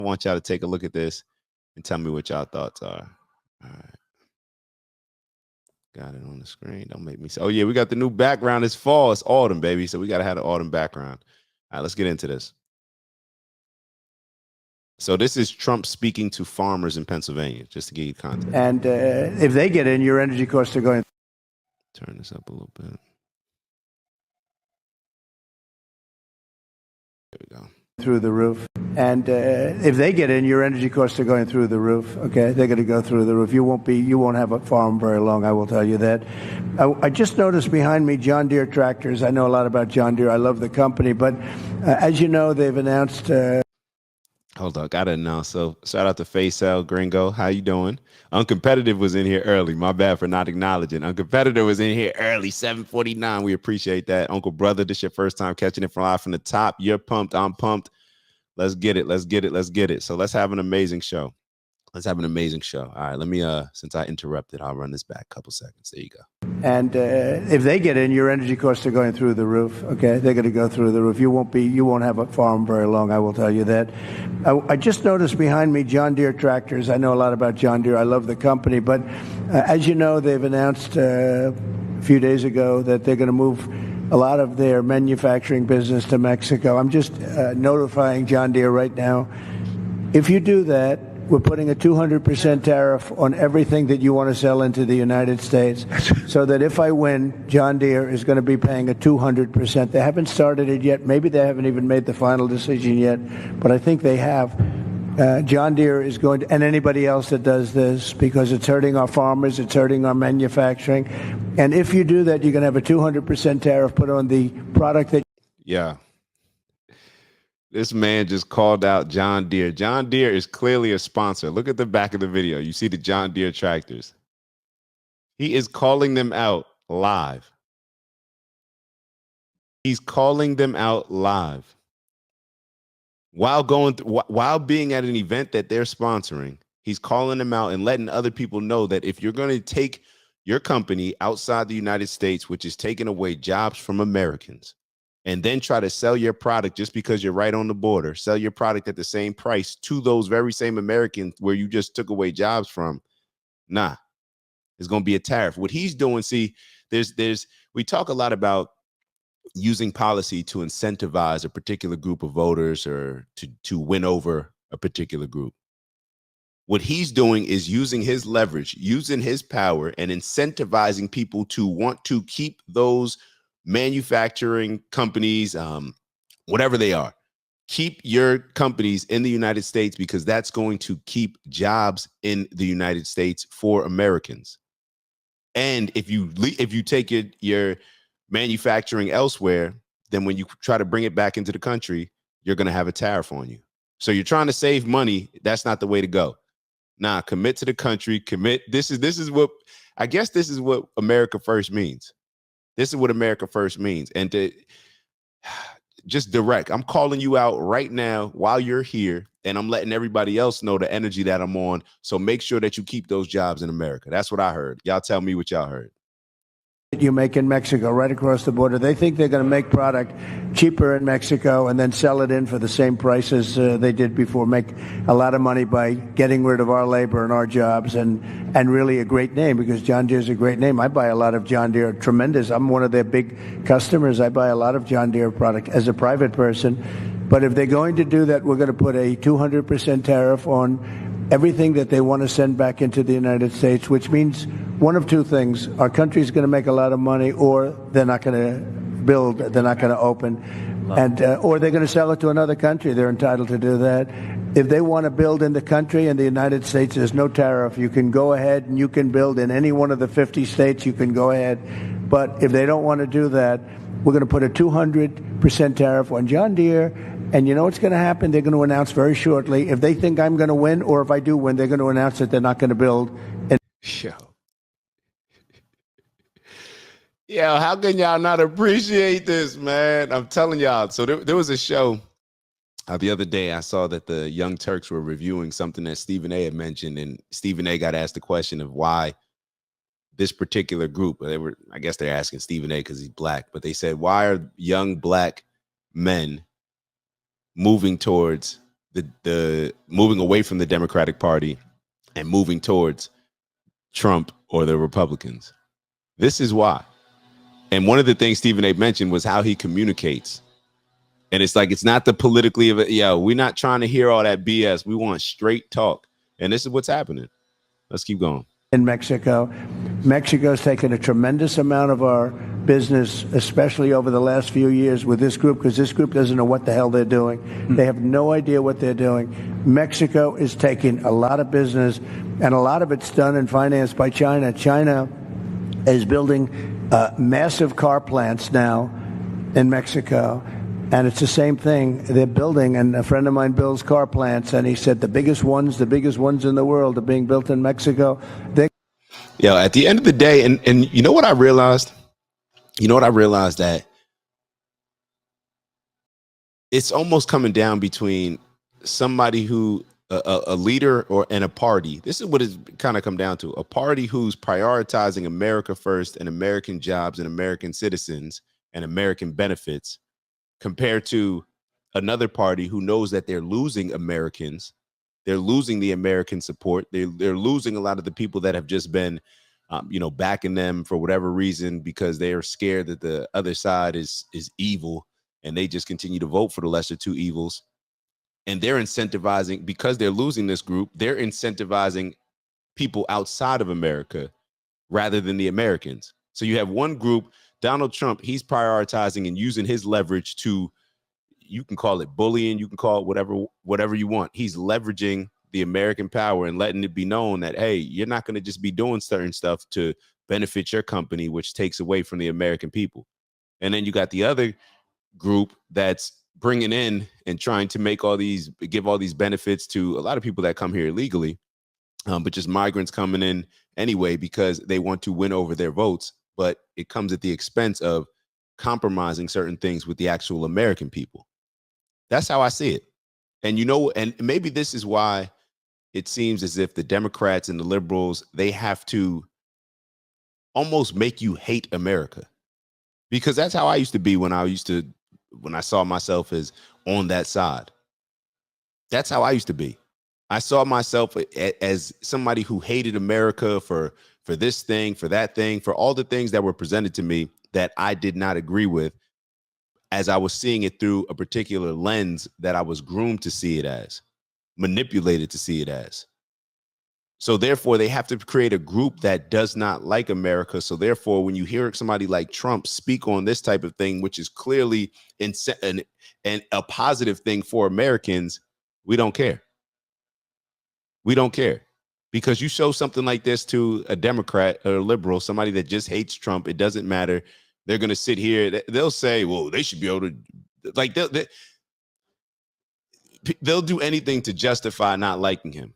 I want y'all to take a look at this and tell me what y'all thoughts are. All right. Got it on the screen. Don't make me say, oh yeah, we got the new background. It's fall. It's autumn, baby. So we got to have the autumn background. All right, let's get into this. So this is Trump speaking to farmers in Pennsylvania, just to give you context. And if they get in, your energy costs are going. Turn this up a little bit. There we go. Through the roof. And if they get in, your energy costs are going through the roof. Okay, they're going to go through the roof. You won't have a farm very long. I will tell you that. I just noticed behind me John Deere tractors. I know a lot about John Deere. I love the company, but as you know, they've announced. Hold on, gotta announce. So shout out to Faisal Gringo. How you doing? Uncompetitive was in here early. My bad for not acknowledging. Uncompetitive was in here early, 7:49. We appreciate that. Uncle Brother, this your first time catching it from live from the top. You're pumped. I'm pumped. Let's get it. Let's get it. Let's get it. So let's have an amazing show. Let's have an amazing show. All right, let me, since I interrupted, I'll run this back a couple seconds. There you go. And if they get in, your energy costs are going through the roof. Okay, they're going to go through the roof. You won't have a farm very long. I will tell you that. I just noticed behind me John Deere tractors. I know a lot about John Deere. I love the company, but as you know, they've announced a few days ago that they're going to move a lot of their manufacturing business to Mexico. I'm just notifying John Deere right now. If you do that, we're putting a 200% tariff on everything that you want to sell into the United States, so that if I win, John Deere is going to be paying a 200%. They haven't started it yet. Maybe they haven't even made the final decision yet, but I think they have. John Deere is going to, and anybody else that does this, because it's hurting our farmers, it's hurting our manufacturing. And if you do that, you're going to have a 200% tariff put on the product that. Yeah. This man just called out John Deere. John Deere is clearly a sponsor. Look at the back of the video. You see the John Deere tractors. He is calling them out live. He's calling them out live. While being at an event that they're sponsoring, he's calling them out and letting other people know that if you're going to take your company outside the United States, which is taking away jobs from Americans, and then try to sell your product just because you're right on the border, sell your product at the same price to those very same Americans where you just took away jobs from, nah, it's going to be a tariff. What he's doing, see, we talk a lot about using policy to incentivize a particular group of voters or to win over a particular group. What he's doing is using his leverage, using his power, and incentivizing people to want to keep those manufacturing companies, whatever they are, keep your companies in the United States, because that's going to keep jobs in the United States for Americans. And if you take your manufacturing elsewhere, then when you try to bring it back into the country, you're going to have a tariff on you. So you're trying to save money. That's not the way to go. Nah, commit to the country. Commit. This is what I guess this is what America first means. This is what America first means. And to just direct, I'm calling you out right now while you're here, and I'm letting everybody else know the energy that I'm on. So make sure that you keep those jobs in America. That's what I heard. Y'all tell me what y'all heard. You make in Mexico, right across the border. They think they're going to make product cheaper in Mexico and then sell it in for the same prices they did before, make a lot of money by getting rid of our labor and our jobs, and really a great name, because John Deere is a great name. I buy a lot of John Deere, tremendous. I'm one of their big customers. I buy a lot of John Deere product as a private person. But if they're going to do that, we're going to put a 200% tariff on everything that they want to send back into the United States, which means one of two things. Our country's going to make a lot of money, or they're not going to build, they're not going to open, and or they're going to sell it to another country. They're entitled to do that. If they want to build in the country, in the United States, there's no tariff. You can go ahead and you can build in any one of the 50 states. You can go ahead. But if they don't want to do that, we're going to put a 200% tariff on John Deere. And you know what's going to happen? They're going to announce very shortly, if they think I'm going to win, or if I do win, they're going to announce that they're not going to build. Yo, how can y'all not appreciate this, man? I'm telling y'all. So there was a show the other day. I saw that the Young Turks were reviewing something that Stephen A. had mentioned, and Stephen A. got asked the question of why this particular group. I guess they're asking Stephen A. because he's black, but they said, why are young black men moving towards the moving away from the Democratic Party and moving towards Trump or the Republicans. This is why. And one of the things Stephen A. mentioned was how he communicates. And it's like, it's not the politically, we're not trying to hear all that BS. We want straight talk. And this is what's happening. Let's keep going. In Mexico. Mexico's taken a tremendous amount of our business, especially over the last few years with this group, because this group doesn't know what the hell they're doing. They have no idea what they're doing. Mexico is taking a lot of business, and a lot of it's done and financed by China. China is building massive car plants now in Mexico. And it's the same thing they're building. And a friend of mine builds car plants, and he said the biggest ones in the world are being built in Mexico. At the end of the day, and you know what I realized? That it's almost coming down between somebody who, a leader and a party. This is what it's kind of come down to. A party who's prioritizing America first and American jobs and American citizens and American benefits, compared to another party who knows that they're losing Americans. They're losing the American support. They're losing a lot of the people that have just been, backing them for whatever reason, because they are scared that the other side is evil, and they just continue to vote for the lesser two evils. And they're incentivizing, because they're losing this group, they're incentivizing people outside of America rather than the Americans. So you have one group, Donald Trump, he's prioritizing and using his leverage to, you can call it bullying, you can call it whatever you want. He's leveraging the American power and letting it be known that, hey, you're not going to just be doing certain stuff to benefit your company, which takes away from the American people. And then you got the other group that's bringing in and trying to give all these benefits to a lot of people that come here illegally, but just migrants coming in anyway because they want to win over their votes. But it comes at the expense of compromising certain things with the actual American people. That's how I see it. And, and maybe this is why it seems as if the Democrats and the liberals, they have to almost make you hate America, because that's how I used to be when I saw myself as on that side. That's how I used to be. I saw myself as somebody who hated America for this thing, for that thing, for all the things that were presented to me that I did not agree with, as I was seeing it through a particular lens that I was groomed to see it as, manipulated to see it as. So therefore, they have to create a group that does not like America. So therefore, when you hear somebody like Trump speak on this type of thing, which is clearly a positive thing for Americans, we don't care. We don't care. Because you show something like this to a Democrat or a liberal, somebody that just hates Trump, it doesn't matter. They're going to sit here. They'll say, well, they should be able to, like, they'll do anything to justify not liking him.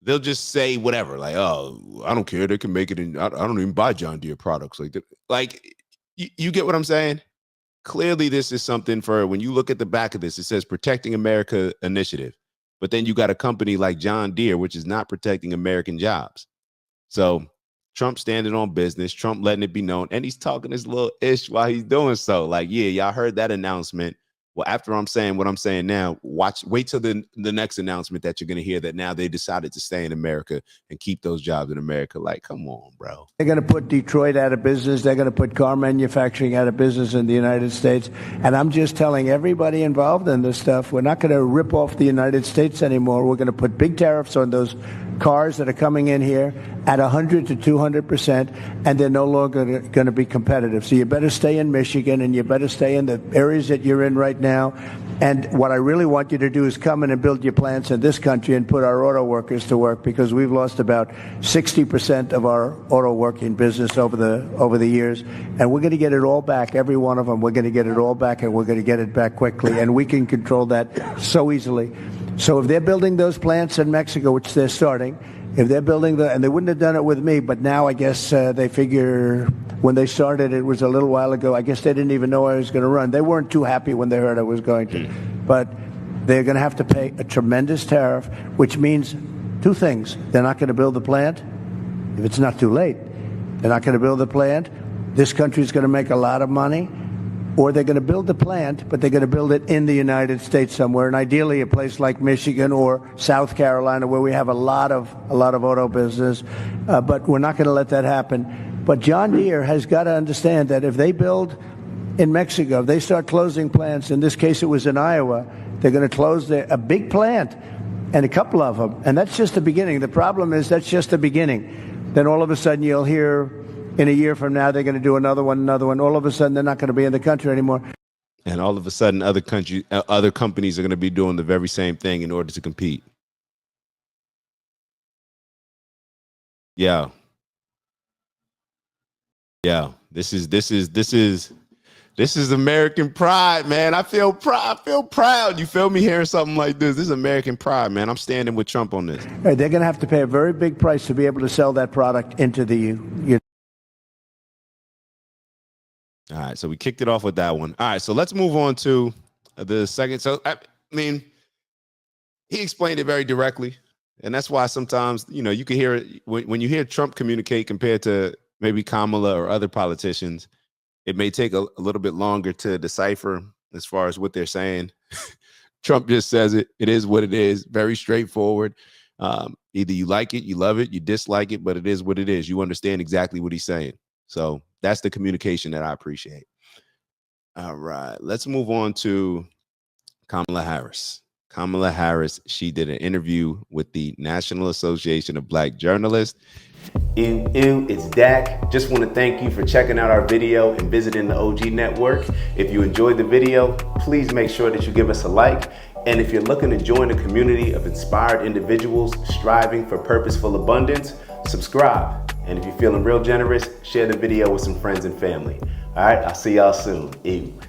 They'll just say whatever, like, oh, I don't care. They can make it in. I don't even buy John Deere products like that. Like, you get what I'm saying? Clearly, this is something for, when you look at the back of this, it says Protecting America Initiative. But then you got a company like John Deere, which is not protecting American jobs. So Trump standing on business, Trump letting it be known, and he's talking his little ish while he's doing so. Like, yeah, y'all heard that announcement. Well, after I'm saying what I'm saying now, wait till the next announcement that you're going to hear that now they decided to stay in America and keep those jobs in America. Like, come on, bro. They're going to put Detroit out of business. They're going to put car manufacturing out of business in the United States. And I'm just telling everybody involved in this stuff, we're not going to rip off the United States anymore. We're going to put big tariffs on those cars that are coming in here at 100 to 200%, and they're no longer going to be competitive. So you better stay in Michigan, and you better stay in the areas that you're in right now. And what I really want you to do is come in and build your plants in this country and put our auto workers to work, because we've lost about 60% of our auto working business over the years, and we're going to get it all back, every one of them. We're going to get it all back, and we're going to get it back quickly, and we can control that so easily. So if they're building those plants in Mexico, which they're starting, if they're building and they wouldn't have done it with me, but now I guess they figure when they started, it was a little while ago, I guess they didn't even know I was going to run. They weren't too happy when they heard I was going to. But they're going to have to pay a tremendous tariff, which means two things. They're not going to build the plant if it's not too late. They're not going to build the plant. This country is going to make a lot of money. or they're going to build the plant, but they're going to build it in the United States somewhere, and ideally a place like Michigan or South Carolina, where we have a lot of auto business. But we're not going to let that happen. But John Deere has got to understand that if they build in Mexico, if they start closing plants, in this case it was in Iowa, they're going to close a big plant and a couple of them, and that's just the beginning. The problem is that's just the beginning. Then all of a sudden you'll hear in a year from now they're going to do another one. All of a sudden they're not going to be in the country anymore. And all of a sudden other companies are going to be doing the very same thing in order to compete. Yeah. This is American pride, man. I feel proud. You feel me hearing something like this? This is American pride, man. I'm standing with Trump on this. They're going to have to pay a very big price to be able to sell that product into the All right, so we kicked it off with that one. All right, so let's move on to the second. So, I mean, he explained it very directly, and that's why sometimes, you can hear it when you hear Trump communicate compared to maybe Kamala or other politicians. It may take a little bit longer to decipher as far as what they're saying. Trump just says it. It is what it is. Very straightforward. Either you like it, you love it, you dislike it, but it is what it is. You understand exactly what he's saying. So that's the communication that I appreciate. All right, let's move on to Kamala Harris. Kamala Harris, she did an interview with the National Association of Black Journalists. It's Dak. Just want to thank you for checking out our video and visiting the OG Network. If you enjoyed the video, please make sure that you give us a like. And if you're looking to join a community of inspired individuals striving for purposeful abundance, subscribe. And if you're feeling real generous, share the video with some friends and family. All right, I'll see y'all soon. Ew.